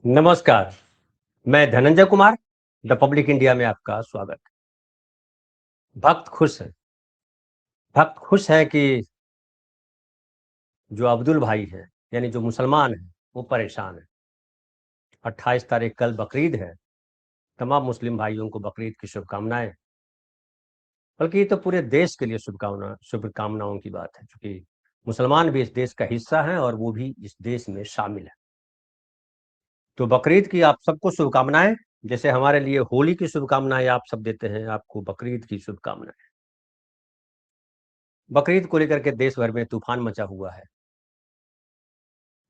नमस्कार, मैं Dhananjay Kumar, the public India में आपका स्वागत है। भक्त खुश हैं। भक्त खुश हैं कि जो अब्दुल भाई हैं, यानी जो मुसलमान हैं, वो परेशान हैं। 28 तारीख कल बकरीद है। तमाम मुस्लिम भाइयों को बकरीद की शुभकामनाएँ। बल्कि ये तो पूरे देश के लिए शुभकामनाओं की बात है, क्योंकि मुसलमान भी इस देश का हिस्सा हैं और वो भी इस देश में शामिल हैं। तो बकरीद की आप सबको शुभकामनाएँ। जैसे हमारे लिए होली की शुभकामनाएँ आप सब देते हैं, आपको बकरीद की शुभकामनाएँ। बकरीद को लेकर के देश भर में तूफान मचा हुआ है।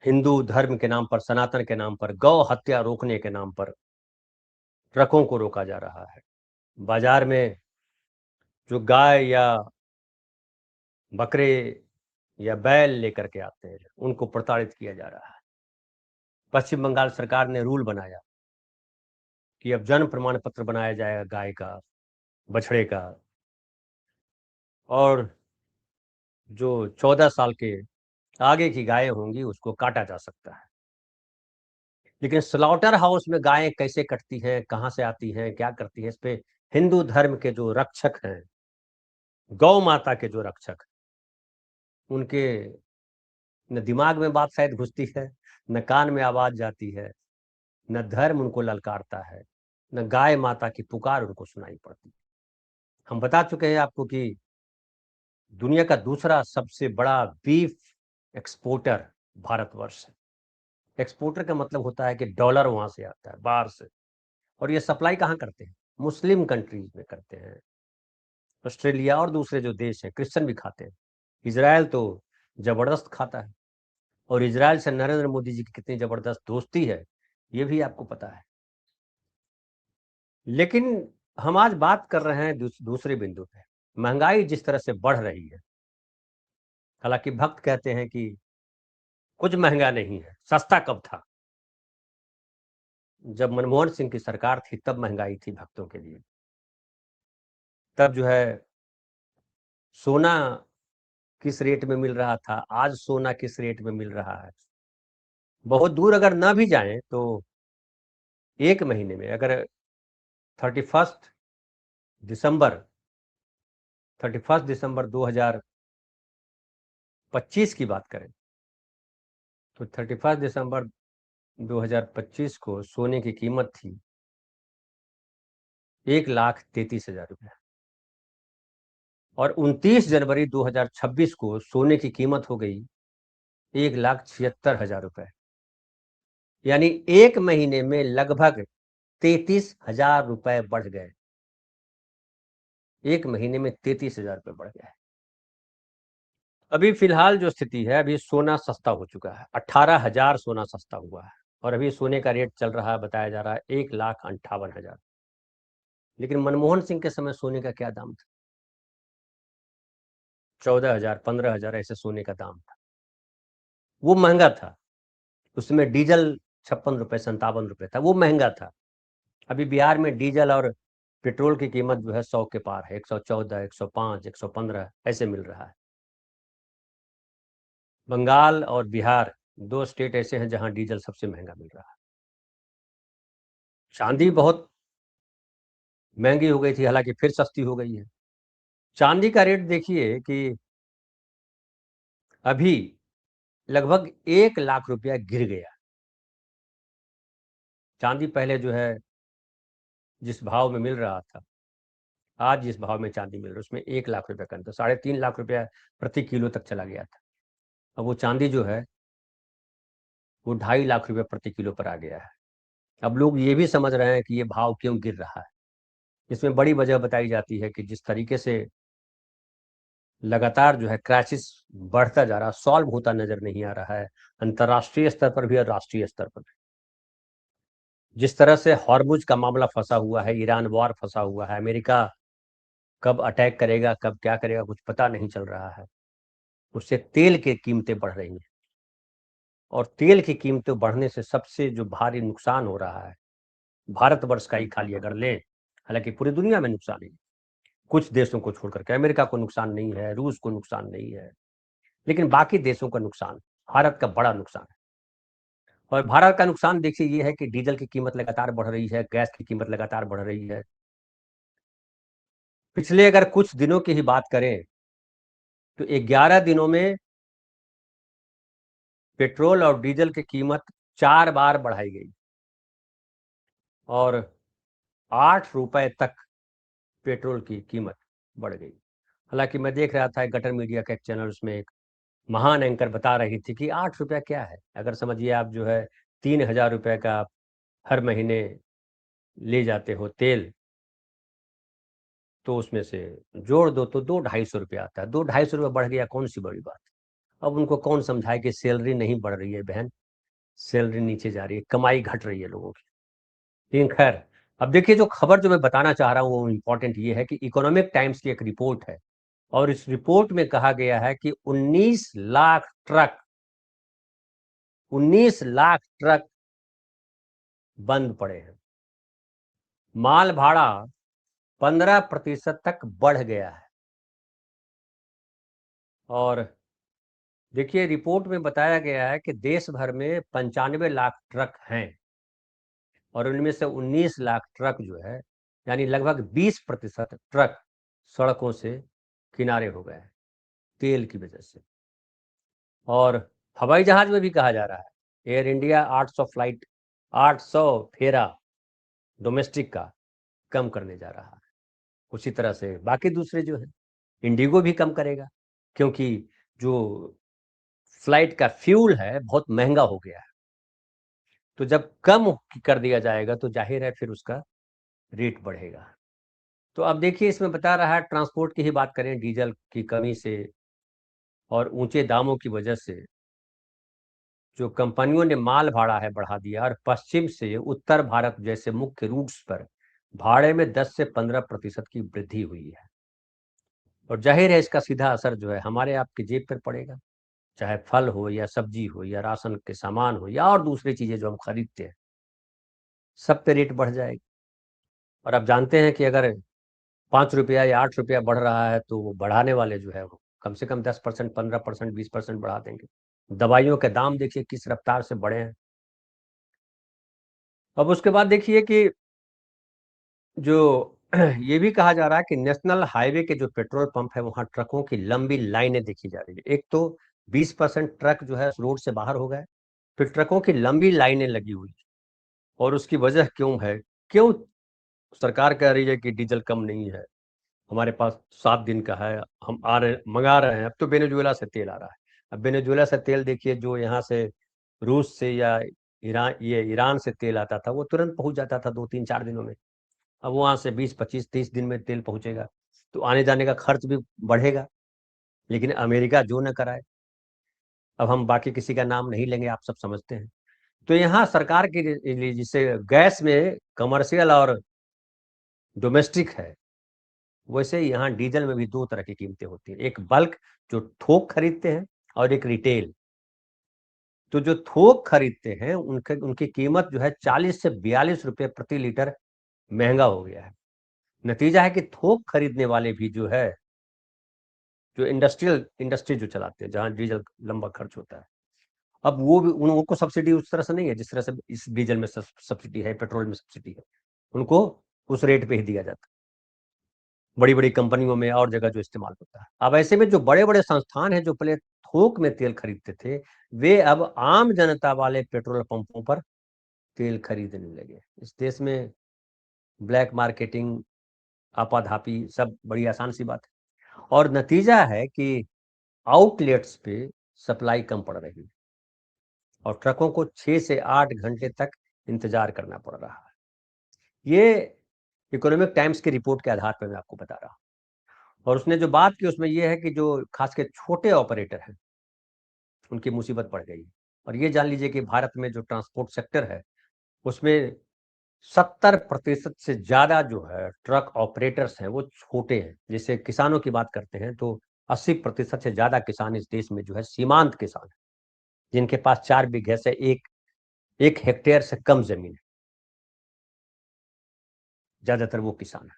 हिंदू धर्म के नाम पर, सनातन के नाम पर, गौ हत्या रोकने के नाम पर ट्रकों को रोका जा रहा है। बाजार में जो गाय या बकरे या बैल लेकर के आते हैं, उनको प्रताड़ित किया जा रहा है। पश्चिम बंगाल सरकार ने रूल बनाया कि अब जन्म प्रमाण पत्र बनाया जाएगा गाय का, बछड़े का, और जो 14 साल के आगे की गायें होंगी उसको काटा जा सकता है। लेकिन स्लॉटर हाउस में गायें कैसे कटती हैं, कहाँ से आती हैं, क्या करती हैं, इस पे हिंदू धर्म के जो रक्षक हैं, गौ माता के जो रक्षक, उनके न दिमाग में बात शायद घुसती है, न कान में आवाज जाती है, न धर्म उनको ललकारता है, न गाय माता की पुकार उनको सुनाई पड़ती। हम बता चुके हैं आपको कि दुनिया का दूसरा सबसे बड़ा बीफ एक्सपोर्टर भारतवर्ष है। एक्सपोर्टर का मतलब होता है कि डॉलर वहां से आता है, बाहर से। और ये सप्लाई कहाँ करते हैं? मुस्लिम कंट्रीज में करते हैं। ऑस्ट्रेलिया और दूसरे जो देश हैं, क्रिश्चियन भी खाते हैं। इजराइल तो जबरदस्त खाता है, और इजराइल से नरेंद्र मोदी जी की कितनी जबरदस्त दोस्ती है, ये भी आपको पता है। लेकिन हम आज बात कर रहे हैं दूसरे बिंदु पे। महंगाई जिस तरह से बढ़ रही है, हालांकि भक्त कहते हैं कि कुछ महंगा नहीं है, सस्ता कब था? जब मनमोहन सिंह की सरकार थी तब महंगाई थी भक्तों के लिए। तब जो है सोना किस रेट में मिल रहा था, आज सोना किस रेट में मिल रहा है। बहुत दूर अगर ना भी जाएं तो एक महीने में अगर 31 दिसंबर 31 दिसंबर 2025 की बात करें तो 31 दिसंबर 2025 को सोने की कीमत थी 1,33,000 रुपये, और 29 जनवरी 2026 को सोने की कीमत हो गई 1,76,000 रुपये। यानी एक महीने में लगभग 33,000 रुपये बढ़ गए। एक महीने में 33,000 रुपये बढ़ गए। अभी फिलहाल जो स्थिति है, अभी सोना सस्ता हो चुका है, 18,000 सोना सस्ता हुआ है, और अभी सोने का रेट चल रहा है, बताया जा रहा है 1,58,000। लेकिन मनमोहन सिंह के समय सोने का क्या दाम था? 14,000, 15,000 ऐसे सोने का दाम था। वो महंगा था। उसमें डीजल 56 रुपए, 57 रुपए था, वो महंगा था। अभी बिहार में डीजल और पेट्रोल की कीमत जो है 100 के पार है, 114, 105, 115 ऐसे मिल रहा है। बंगाल और बिहार दो स्टेट ऐसे हैं जहां डीजल सबसे महंगा मिल रहा है। चांदी बहुत महंगी हो गई थी, हालांकि फिर सस्ती हो गई है। चांदी का रेट देखिए कि अभी लगभग 1 लाख रुपया गिर गया। चांदी पहले जो है जिस भाव में मिल रहा था, आज जिस भाव में चांदी मिल रहा है उसमें 1 लाख रुपया का अंतर, 3.5 लाख रुपया प्रति किलो तक चला गया था। अब वो चांदी जो है वो 2.5 लाख रुपया प्रति किलो पर आ गया है। अब लोग ये भी समझ रहे हैं कि ये भाव क्यों गिर रहा है। इसमें बड़ी वजह बताई जाती है कि जिस तरीके से लगातार जो है क्राइसिस बढ़ता जा रहा, सॉल्व होता नजर नहीं आ रहा है, अंतर्राष्ट्रीय स्तर पर भी और राष्ट्रीय स्तर पर भी। जिस तरह से हॉर्मुज का मामला फंसा हुआ है, ईरान वॉर फंसा हुआ है, अमेरिका कब अटैक करेगा, कब क्या करेगा, कुछ पता नहीं चल रहा है। उससे तेल की कीमतें बढ़ रही हैं, और तेल की कीमतें बढ़ने से सबसे जो भारी नुकसान हो रहा है, भारतवर्ष का ही खाली अगर लें, हालांकि पूरी दुनिया में नुकसान है, कुछ देशों को छोड़ करके अमेरिका को नुकसान नहीं है, रूस को नुकसान नहीं है, लेकिन बाकी देशों का नुकसान, भारत का बड़ा नुकसान है। और भारत का नुकसान देखिए ये है कि डीजल की कीमत लगातार बढ़ रही है, गैस की कीमत लगातार बढ़ रही है। पिछले अगर कुछ दिनों की ही बात करें तो 11 दिनों में पेट्रोल और डीजल की कीमत 4 बार बढ़ाई गई और 8 रुपए तक पेट्रोल की कीमत बढ़ गई। हालांकि मैं देख रहा था एक गटर मीडिया का एक चैनल, उसमें एक महान एंकर बता रही थी कि 8 रुपया क्या है, अगर समझिए आप जो है 3,000 रुपये का आप हर महीने ले जाते हो तेल, तो उसमें से जोड़ दो तो 2-250 रुपया आता है। 2-250 रुपया बढ़ गया, कौन सी बड़ी बात। अब उनको कौन समझाए कि सैलरी नहीं बढ़ रही है बहन, सैलरी नीचे जा रही है, कमाई घट रही है लोगों की। लेकिन खैर, अब देखिए जो खबर जो मैं बताना चाह रहा हूँ वो इम्पोर्टेंट ये है कि इकोनॉमिक टाइम्स की एक रिपोर्ट है और इस रिपोर्ट में कहा गया है कि 19 लाख ट्रक बंद पड़े हैं। माल भाड़ा 15% तक बढ़ गया है। और देखिए रिपोर्ट में बताया गया है कि देश भर में 95 लाख ट्रक हैं और उनमें से 19 लाख ट्रक जो है, यानी लगभग 20% ट्रक सड़कों से किनारे हो गए हैं तेल की वजह से। और हवाई जहाज में भी कहा जा रहा है एयर इंडिया 800 फ्लाइट, 800 फेरा डोमेस्टिक का कम करने जा रहा है। उसी तरह से बाकी दूसरे जो है, इंडिगो भी कम करेगा, क्योंकि जो फ्लाइट का फ्यूल है बहुत महंगा हो गया है। तो जब कम कर दिया जाएगा तो जाहिर है फिर उसका रेट बढ़ेगा। तो अब देखिए इसमें बता रहा है, ट्रांसपोर्ट की ही बात करें, डीजल की कमी से और ऊंचे दामों की वजह से जो कंपनियों ने माल भाड़ा है बढ़ा दिया और पश्चिम से उत्तर भारत जैसे मुख्य रूट्स पर भाड़े में 10 से 15% की वृद्धि हुई है। और जाहिर है इसका सीधा असर जो है हमारे आपकी जेब पर पड़ेगा, चाहे फल हो या सब्जी हो या राशन के सामान हो या और दूसरी चीजें जो हम खरीदते हैं, सब पे रेट बढ़ जाएगी। और आप जानते हैं कि अगर 5 रुपया या 8 रुपया बढ़ रहा है तो वो बढ़ाने वाले जो है वो कम से कम 10%, 15%, 20% बढ़ा देंगे। दवाइयों के दाम देखिए किस रफ्तार से बढ़े हैं। अब उसके बाद देखिए कि जो ये भी कहा जा रहा है कि नेशनल हाईवे के जो पेट्रोल पंप है वहां ट्रकों की लंबी लाइनें देखी जा रही है। एक तो 20% ट्रक जो है रोड से बाहर हो गए, फिर ट्रकों की लंबी लाइनें लगी हुई। और उसकी वजह क्यों है, क्यों सरकार कह रही है कि डीजल कम नहीं है, हमारे पास 7 दिन का है, हम आ रहे मंगा रहे हैं। अब तो वेनेजुएला से तेल आ रहा है। अब वेनेजुएला से तेल देखिए, जो यहाँ से रूस से या ईरान से तेल आता था वो तुरंत पहुंच जाता था 2-3-4 दिनों में। अब वहां से 20-25-30 दिन में तेल पहुंचेगा, तो आने जाने का खर्च भी बढ़ेगा। लेकिन अमेरिका जो न कराए, अब हम बाकी किसी का नाम नहीं लेंगे, आप सब समझते हैं। तो यहाँ सरकार की जिससे गैस में कमर्शियल और डोमेस्टिक है, वैसे ही यहाँ डीजल में भी दो तरह की कीमतें होती हैं, एक बल्क जो थोक खरीदते हैं और एक रिटेल। तो जो थोक खरीदते हैं उनके उनकी कीमत जो है 40 से 42 रुपए प्रति लीटर महंगा हो गया है। नतीजा है कि थोक खरीदने वाले भी जो है, जो इंडस्ट्री जो चलाते हैं जहाँ डीजल लंबा खर्च होता है, अब वो भी उनको सब्सिडी उस तरह से नहीं है जिस तरह से इस डीजल में सब्सिडी है, पेट्रोल में सब्सिडी है। उनको उस रेट पे ही दिया जाता है, बड़ी बड़ी कंपनियों में और जगह जो इस्तेमाल होता है। अब ऐसे में जो बड़े बड़े संस्थान हैं जो पहले थोक में तेल खरीदते थे, वे अब आम जनता वाले पेट्रोल पंपों पर तेल खरीदने लगे। इस देश में ब्लैक मार्केटिंग, आपाधापी सब बड़ी आसान सी बात है। और नतीजा है कि आउटलेट्स पे सप्लाई कम पड़ रही है और ट्रकों को 6 से 8 घंटे तक इंतजार करना पड़ रहा है। ये इकोनॉमिक टाइम्स की रिपोर्ट के आधार पर मैं आपको बता रहा हूँ। और उसने जो बात की उसमें ये है कि जो खास के छोटे ऑपरेटर हैं उनकी मुसीबत बढ़ गई। और ये जान लीजिए कि भारत में जो ट्रांसपोर्ट सेक्टर है उसमें 70% से ज्यादा जो है ट्रक ऑपरेटर्स हैं वो छोटे हैं। जैसे किसानों की बात करते हैं तो 80% से ज्यादा किसान इस देश में जो है सीमांत किसान है, जिनके पास 4 बीघे से एक हेक्टेयर से कम जमीन है, ज्यादातर वो किसान है।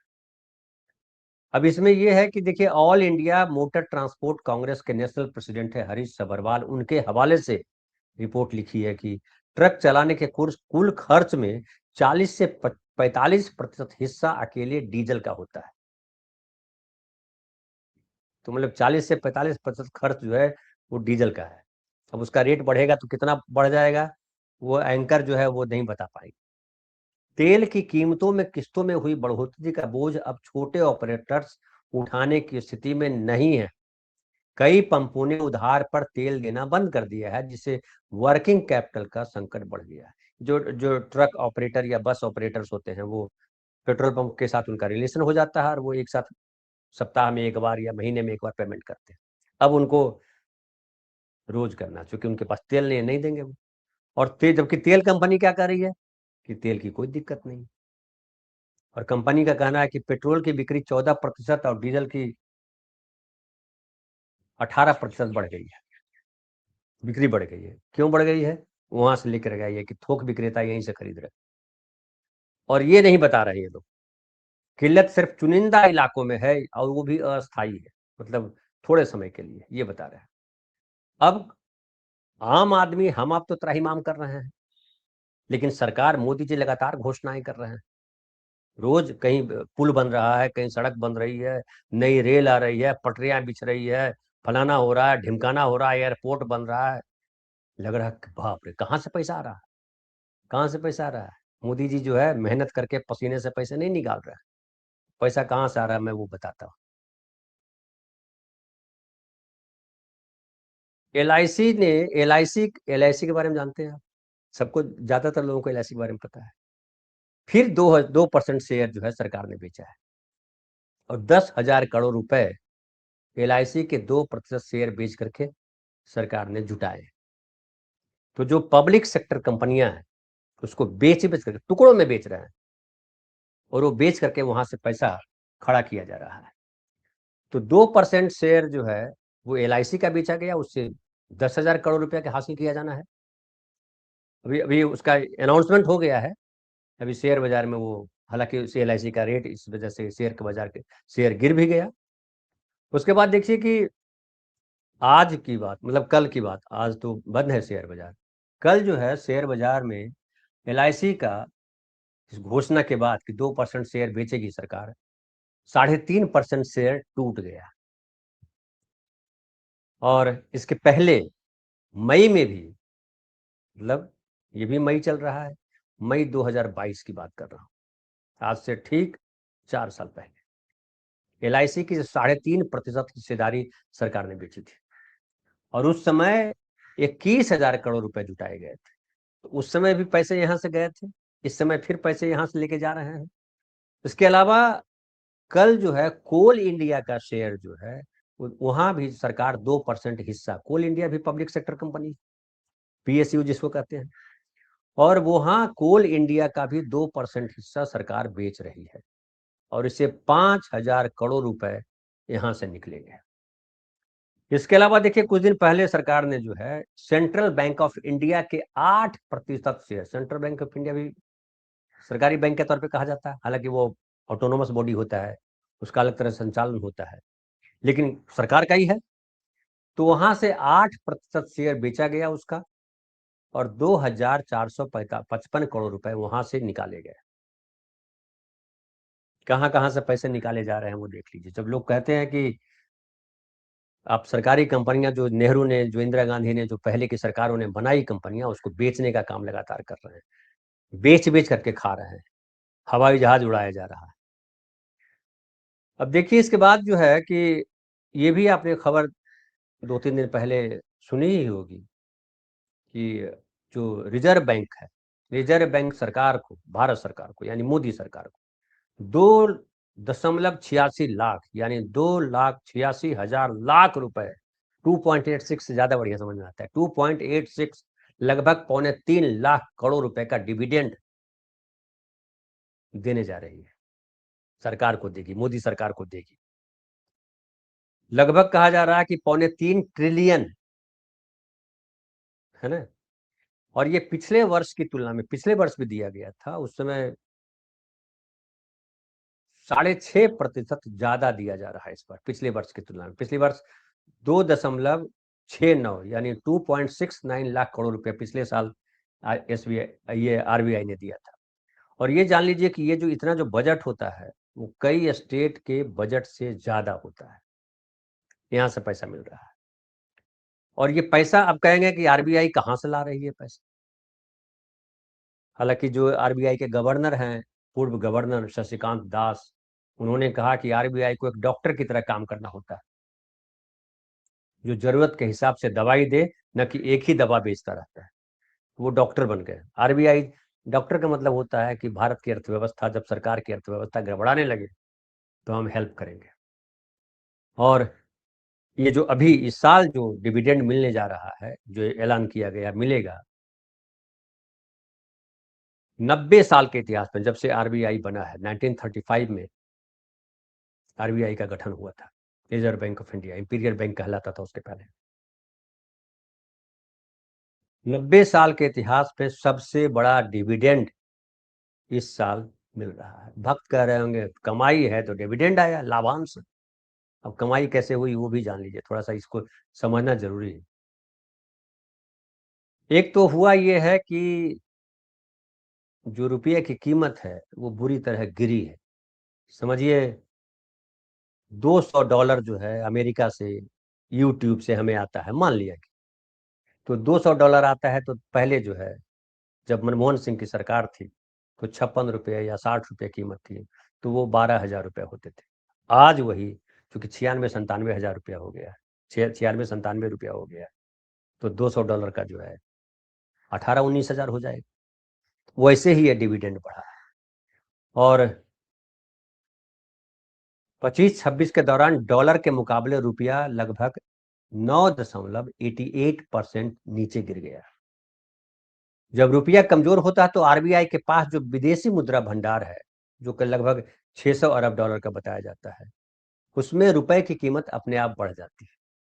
अब इसमें यह है कि देखिए all India motor transport Congress के नेशनल प्रेसिडेंट है हरीश सभरवाल, उनके हवाले से रिपोर्ट लिखी है कि ट्रक चलाने के कुल खर्च में 40 से 45% हिस्सा अकेले डीजल का होता है। तो मतलब 40 से 45% खर्च जो है वो डीजल का है। अब उसका रेट बढ़ेगा तो कितना बढ़ जाएगा, वो एंकर जो है वो नहीं बता पाएंगे। तेल की कीमतों में किस्तों में हुई बढ़ोतरी का बोझ अब छोटे ऑपरेटर्स उठाने की स्थिति में नहीं है। कई पंपों ने उधार पर तेल देना बंद कर दिया है, जिससे वर्किंग कैपिटल का संकट बढ़ गया है। जो जो ट्रक ऑपरेटर या बस ऑपरेटर्स होते हैं, वो पेट्रोल पंप के साथ उनका रिलेशन हो जाता है और वो एक साथ सप्ताह में एक बार या महीने में एक बार पेमेंट करते हैं। अब उनको रोज करना, क्योंकि उनके पास तेल नहीं देंगे वो। और जबकि तेल कंपनी क्या कर रही है कि तेल की कोई दिक्कत नहीं, और कंपनी का कहना है कि पेट्रोल की बिक्री 14% और डीजल की 18% बढ़ गई है। बिक्री बढ़ गई है, क्यों बढ़ गई है? वहां से लेकर गया है कि थोक विक्रेता यहीं से खरीद रहे, और ये नहीं बता रहे ये लोग। किल्लत सिर्फ चुनिंदा इलाकों में है और वो भी अस्थायी है, मतलब थोड़े समय के लिए, ये बता रहे हैं। अब आम आदमी हम आप तो त्राहिमाम कर रहे हैं, लेकिन सरकार मोदी जी लगातार घोषणाएं कर रहे हैं। रोज कहीं पुल बन रहा है, कहीं सड़क बन रही है, नई रेल आ रही है, पटरियां बिछ रही है, फलाना हो रहा है, ढिमकाना हो रहा है, एयरपोर्ट बन रहा है। लग रहा है कि बाप रे, कहाँ से पैसा आ रहा है, कहाँ से पैसा आ रहा है? मोदी जी जो है मेहनत करके पसीने से पैसे नहीं निकाल रहे हैं। पैसा कहाँ से आ रहा है मैं वो बताता हूँ। एल आई सी ने एल आई सी के बारे में जानते हैं आप? सबको, ज्यादातर लोगों को एल आई सी के बारे में पता है। फिर 2% शेयर जो है सरकार ने बेचा है, और 10,000 करोड़ रुपए एल आई सी के 2% शेयर बेच करके सरकार ने जुटाए। तो जो पब्लिक सेक्टर कंपनियां हैं उसको बेच करके टुकड़ों में बेच रहे हैं, और वो बेच करके वहां से पैसा खड़ा किया जा रहा है। तो 2% शेयर जो है वो एल आई सी का बेचा गया, उससे 10,000 करोड़ रुपया का हासिल किया जाना है। अभी अभी उसका अनाउंसमेंट हो गया है। अभी शेयर बाजार में वो, हालांकि एल आई सी का रेट इस वजह से शेयर के बाजार के शेयर गिर भी गया। उसके बाद देखिए कि आज की बात, मतलब कल की बात, आज तो बंद है शेयर बाजार। कल जो है शेयर बाजार में एल आई सी का इस घोषणा के बाद कि 2% शेयर बेचेगी सरकार, 3.5% शेयर टूट गया। और इसके पहले मई में भी, मतलब ये भी मई चल रहा है, मई 2022 की बात कर रहा हूँ, आज से ठीक 4 साल पहले एल आई सी की 3.5% हिस्सेदारी सरकार ने बेची थी, और उस समय 21,000 करोड़ रुपए जुटाए गए थे। तो उस समय भी पैसे यहां से गए थे, इस समय फिर पैसे यहां से लेके जा रहे हैं। इसके अलावा कल जो है कोल इंडिया का शेयर जो है, वहां भी सरकार 2% हिस्सा, कोल इंडिया भी पब्लिक सेक्टर कंपनी, पीएसयू जिसको कहते हैं, और वहां कोल इंडिया का भी 2% हिस्सा सरकार बेच रही है, और इससे 5,000 करोड़ रुपए यहां से निकलेंगे। इसके अलावा देखिए कुछ दिन पहले सरकार ने जो है सेंट्रल बैंक ऑफ इंडिया के 8% share, central bank of India भी सरकारी बैंक के तौर पे कहा जाता है, हालांकि वो ऑटोनोमस बॉडी होता है, उसका अलग तरह से संचालन होता है, लेकिन सरकार का ही है। तो वहां से 8% शेयर बेचा गया उसका, और 2,455 करोड़ रुपए वहां से निकाले गए। कहाँ कहाँ से पैसे निकाले जा रहे हैं वो देख लीजिए। जब लोग कहते हैं कि आप सरकारी कंपनियां, जो नेहरू ने, जो इंदिरा गांधी ने, जो पहले की सरकारों ने बनाई कंपनियां, उसको बेचने का काम लगातार कर रहे हैं, बेच बेच करके खा रहे हैं, हवाई जहाज उड़ाया जा रहा है। अब देखिए इसके बाद जो है कि ये भी आपने खबर 2-3 दिन पहले सुनी ही होगी कि जो रिजर्व बैंक है, रिजर्व बैंक सरकार को, भारत सरकार को यानी मोदी सरकार को 2.86 लाख यानी 2,86,000 लाख रुपए, 2.86 से ज्यादा बढ़िया समझ में आता है, 2.86, लगभग 3.25 लाख करोड़ रुपए का डिविडेंड देने जा रही है, सरकार को देगी, मोदी सरकार को देगी। लगभग कहा जा रहा है कि 3.25 ट्रिलियन, है ना। और ये पिछले वर्ष की तुलना में, पिछले वर्ष भी दिया गया था, उस समय 6.5% ज्यादा दिया जा रहा है इस बार पिछले वर्ष की तुलना में। पिछले वर्ष 2.69 यानी 2.69 लाख करोड़ रुपए पिछले साल ये आरबीआई ने दिया था। और ये जान लीजिए कि ये जो इतना जो बजट होता है वो कई स्टेट के बजट से ज्यादा होता है, यहाँ से पैसा मिल रहा है। और ये पैसा आप कहेंगे कि आरबीआई कहाँ से ला रही है पैसा। हालांकि जो आरबीआई के गवर्नर हैं, पूर्व गवर्नर शशिकांत दास, उन्होंने कहा कि आरबीआई को एक डॉक्टर की तरह काम करना होता है, जो जरूरत के हिसाब से दवाई दे, न कि एक ही दवा बेचता रहता है। वो डॉक्टर बन गए आरबीआई। डॉक्टर का मतलब होता है कि भारत की अर्थव्यवस्था, जब सरकार की अर्थव्यवस्था गड़बड़ाने लगे तो हम हेल्प करेंगे। और ये जो अभी इस साल जो डिविडेंड मिलने जा रहा है, जो ऐलान किया गया मिलेगा, 90 साल के इतिहास में, जब से आरबीआई बना है 1935 में आरबीआई का गठन हुआ था, reserve bank of India, imperial bank कहलाता था उसके पहले। 90 साल के इतिहास में सबसे बड़ा डिविडेंड इस साल मिल रहा है। भक्त कह रहे होंगे कमाई है तो डिविडेंड आया, लाभांश। अब कमाई कैसे हुई वो भी जान लीजिए, थोड़ा सा इसको समझना जरूरी है। एक तो हुआ ये है कि जो रुपये की कीमत है वो बुरी तरह गिरी है। समझिए, $200 जो है अमेरिका से, यूट्यूब से हमें आता है, मान लिया कि तो $200 आता है, तो पहले जो है जब मनमोहन सिंह की सरकार थी तो 56 रुपये या 60 रुपये कीमत थी, तो वो 12,000 रुपये होते थे। आज वही, चूंकि 96-97 हजार रुपया हो गया है, 96-97 रुपया हो गया है, तो $200 का जो है 18-19 हजार हो जाएगा। वैसे ही ये डिविडेंड बढ़ा है। और 25-26 के दौरान डॉलर के मुकाबले रुपया लगभग 9.88% नीचे गिर गया। जब रुपया कमजोर होता है तो आरबीआई के पास जो विदेशी मुद्रा भंडार है, जो कि लगभग 600 अरब डॉलर का बताया जाता है, उसमें रुपए की कीमत अपने आप बढ़ जाती है।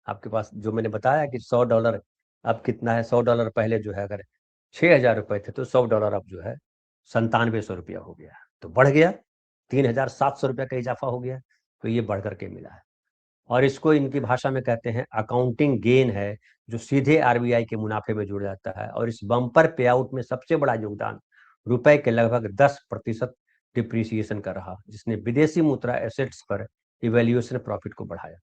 आपके पास जो मैंने बताया कि $100 अब कितना है, $100 पहले जो है अगर 6,000 रुपए थे, तो $100 अब जो है 9700 रुपया हो गया, तो बढ़ गया, 3,700 रुपया का इजाफा हो गया। तो ये बढ़ करके मिला है। और इसको इनकी भाषा में कहते हैं अकाउंटिंग गेन है, जो सीधे आरबीआई के मुनाफे में जुड़ जाता है। और इस बम्पर पे आउट में सबसे बड़ा योगदान रुपए के लगभग 10% डिप्रिसिएशन का रहा, जिसने विदेशी मुद्रा एसेट्स पर इवेल्युएशन प्रॉफिट को बढ़ाया।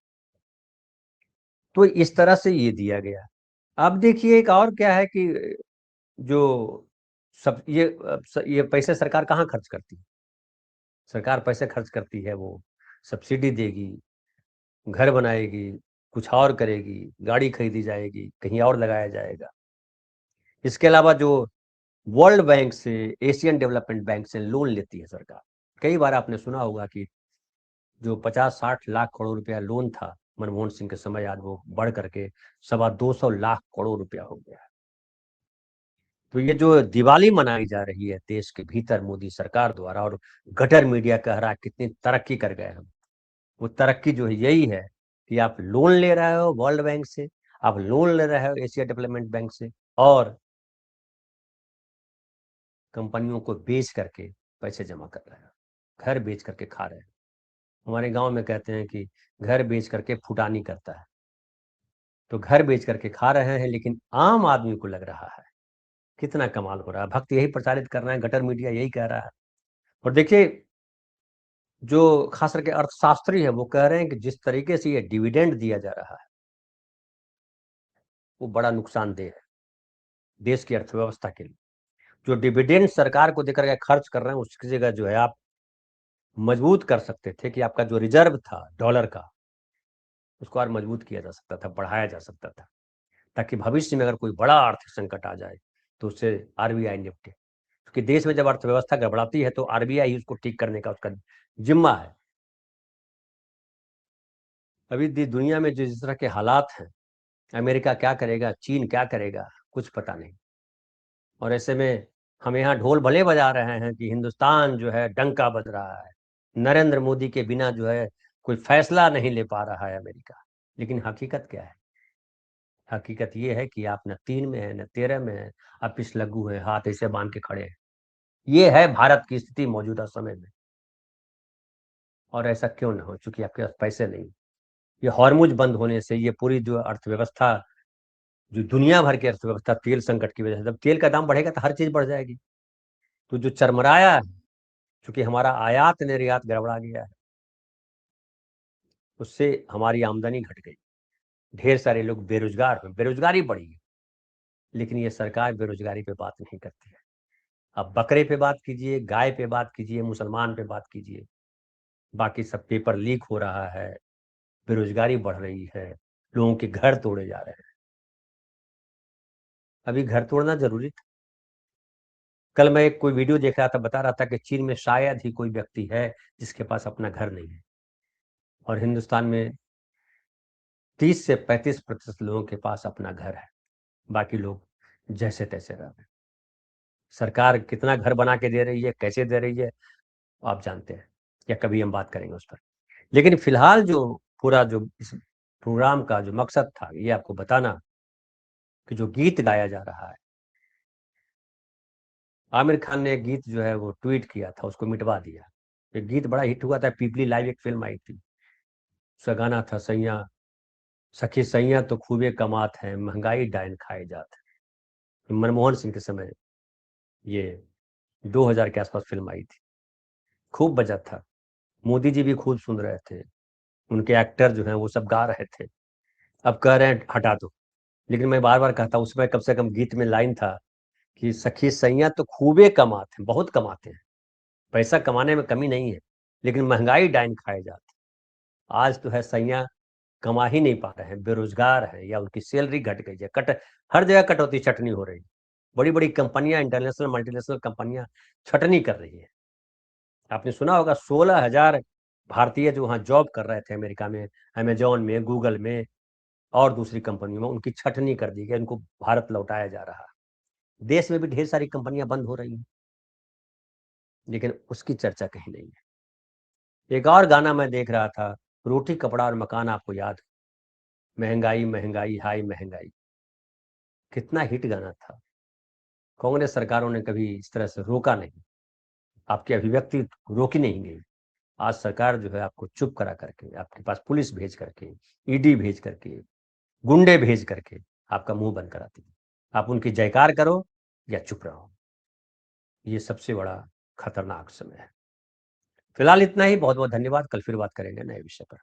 तो इस तरह से ये दिया गया। अब देखिए एक और क्या है कि जो सब ये पैसे सरकार कहाँ खर्च करती है। सरकार पैसे खर्च करती है, वो सब्सिडी देगी, घर बनाएगी, कुछ और करेगी, गाड़ी खरीदी जाएगी, कहीं और लगाया जाएगा। इसके अलावा जो वर्ल्ड बैंक से, एशियन डेवलपमेंट बैंक से लोन लेती है सरकार। कई बार आपने सुना होगा कि जो 50-60 लाख करोड़ रुपया लोन था मनमोहन सिंह के समय, आज वो बढ़ करके 225 लाख करोड़ रुपया हो गया। तो ये जो दिवाली मनाई जा रही है देश के भीतर मोदी सरकार द्वारा, और गटर मीडिया कह रहा है कितनी तरक्की कर गए हम, वो तरक्की जो है यही है कि आप लोन ले रहे हो वर्ल्ड बैंक से, आप लोन ले रहे हो एशिया डेवलपमेंट बैंक से, और कंपनियों को बेच करके पैसे जमा कर रहे हो, घर बेच करके खा रहे हो। हमारे गांव में कहते हैं कि घर बेच करके फुटानी करता है। तो घर बेच करके खा रहे हैं, लेकिन आम आदमी को लग रहा है कितना कमाल हो रहा है। भक्त यही प्रचारित कर रहे हैं, गटर मीडिया यही कह रहा है। और देखिए, जो खास करके अर्थशास्त्री है वो कह रहे हैं कि जिस तरीके से ये डिविडेंड दिया जा रहा है वो बड़ा नुकसानदेह है देश की अर्थव्यवस्था के लिए। जो डिविडेंड सरकार को देकर के खर्च कर रहे हैं, उसकी जगह जो है आप मजबूत कर सकते थे कि आपका जो रिजर्व था डॉलर का, उसको और मजबूत किया जा सकता था, बढ़ाया जा सकता था, ताकि भविष्य में अगर कोई बड़ा आर्थिक संकट आ जाए तो उससे आरबीआई निपटे। क्योंकि देश में जब अर्थव्यवस्था गड़बड़ाती है तो आरबीआई उसको ठीक करने का उसका जिम्मा है। अभी दुनिया में जिस तरह के हालात हैं, अमेरिका क्या करेगा, चीन क्या करेगा, कुछ पता नहीं। और ऐसे में हम यहाँ ढोल भले बजा रहे हैं कि हिंदुस्तान जो है डंका बज रहा है, नरेंद्र मोदी के बिना जो है कोई फैसला नहीं ले पा रहा है अमेरिका। लेकिन हकीकत क्या है? हकीकत ये है कि आप न 3 में है, न 13 में है, आप पिछ लग्गू हैं, हाथ ऐसे बांध के खड़े हैं। ये है भारत की स्थिति मौजूदा समय में। और ऐसा क्यों ना हो, चूंकि आपके पास पैसे नहीं। ये हॉर्मुज बंद होने से ये पूरी जो अर्थव्यवस्था जो दुनिया भर की अर्थव्यवस्था तेल संकट की वजह से, जब तेल का दाम बढ़ेगा तो हर चीज बढ़ जाएगी। तो जो चरमराया है, क्योंकि हमारा आयात निर्यात गड़बड़ा गया है, उससे हमारी आमदनी घट गई, ढेर सारे लोग बेरोजगार हुए, बेरोजगारी बढ़ी है। लेकिन ये सरकार बेरोजगारी पे बात नहीं करती है। अब बकरे पे बात कीजिए, गाय पे बात कीजिए, मुसलमान पे बात कीजिए, बाकी सब पेपर लीक हो रहा है, बेरोजगारी बढ़ रही है, लोगों के घर तोड़े जा रहे हैं। अभी घर तोड़ना जरूरी था? कल मैं एक कोई वीडियो देख रहा था, बता रहा था कि चीन में शायद ही कोई व्यक्ति है जिसके पास अपना घर नहीं है, और हिंदुस्तान में 30 से 35% लोगों के पास अपना घर है। बाकी लोग जैसे तैसे रह रहे हैं। सरकार कितना घर बना के दे रही है, कैसे दे रही है, आप जानते हैं, या कभी हम बात करेंगे उस पर। लेकिन फिलहाल जो पूरा जो इस प्रोग्राम का जो मकसद था, ये आपको बताना कि जो गीत गाया जा रहा है, आमिर खान ने एक गीत जो है वो ट्वीट किया था, उसको मिटवा दिया। एक गीत बड़ा हिट हुआ था, पीपली लाइव एक फिल्म आई थी, उसका गाना था सैया सखी सैया तो खूबे कमात है, महंगाई डायन खाए जात है। मनमोहन सिंह के समय ये 2000 के आसपास फिल्म आई थी, खूब बजा था, मोदी जी भी खूब सुन रहे थे, उनके एक्टर जो हैं वो सब गा रहे थे। अब कह रहे हैं हटा दो, लेकिन मैं बार बार कहता हूँ, उसमें कम से कम गीत में लाइन था कि सखी सैया तो खूबे कमाते हैं, बहुत कमाते हैं, पैसा कमाने में कमी नहीं है, लेकिन महंगाई डाइन खाए जाते हैं। आज तो है सैया कमा ही नहीं पा रहे हैं, बेरोजगार हैं, या उनकी सैलरी घट गई है, कट हर जगह कटौती छटनी हो रही है। बड़ी बड़ी कंपनियां, इंटरनेशनल मल्टीनेशनल कंपनियां छटनी कर रही है। आपने सुना होगा 16,000 भारतीय जो वहाँ जॉब कर रहे थे अमेरिका में, अमेजोन में, गूगल में और दूसरी कंपनियों में, उनकी छटनी कर दी गई, उनको भारत लौटाया जा रहा है। देश में भी ढेर सारी कंपनियां बंद हो रही हैं, लेकिन उसकी चर्चा कहीं नहीं है। एक और गाना मैं देख रहा था, रोटी कपड़ा और मकान, आपको याद हो? महंगाई महंगाई हाय महंगाई, कितना हिट गाना था। कांग्रेस सरकारों ने कभी इस तरह से रोका नहीं, आपकी अभिव्यक्ति रोकी नहीं गई। आज सरकार जो है आपको चुप करा करके, आपके पास पुलिस भेज करके, ईडी भेज करके, गुंडे भेज करके आपका मुंह बंद कराती है। आप उनकी जयकार करो या चुप रहो, ये सबसे बड़ा खतरनाक समय है। फिलहाल इतना ही, बहुत बहुत धन्यवाद। कल फिर बात करेंगे नए विषय पर।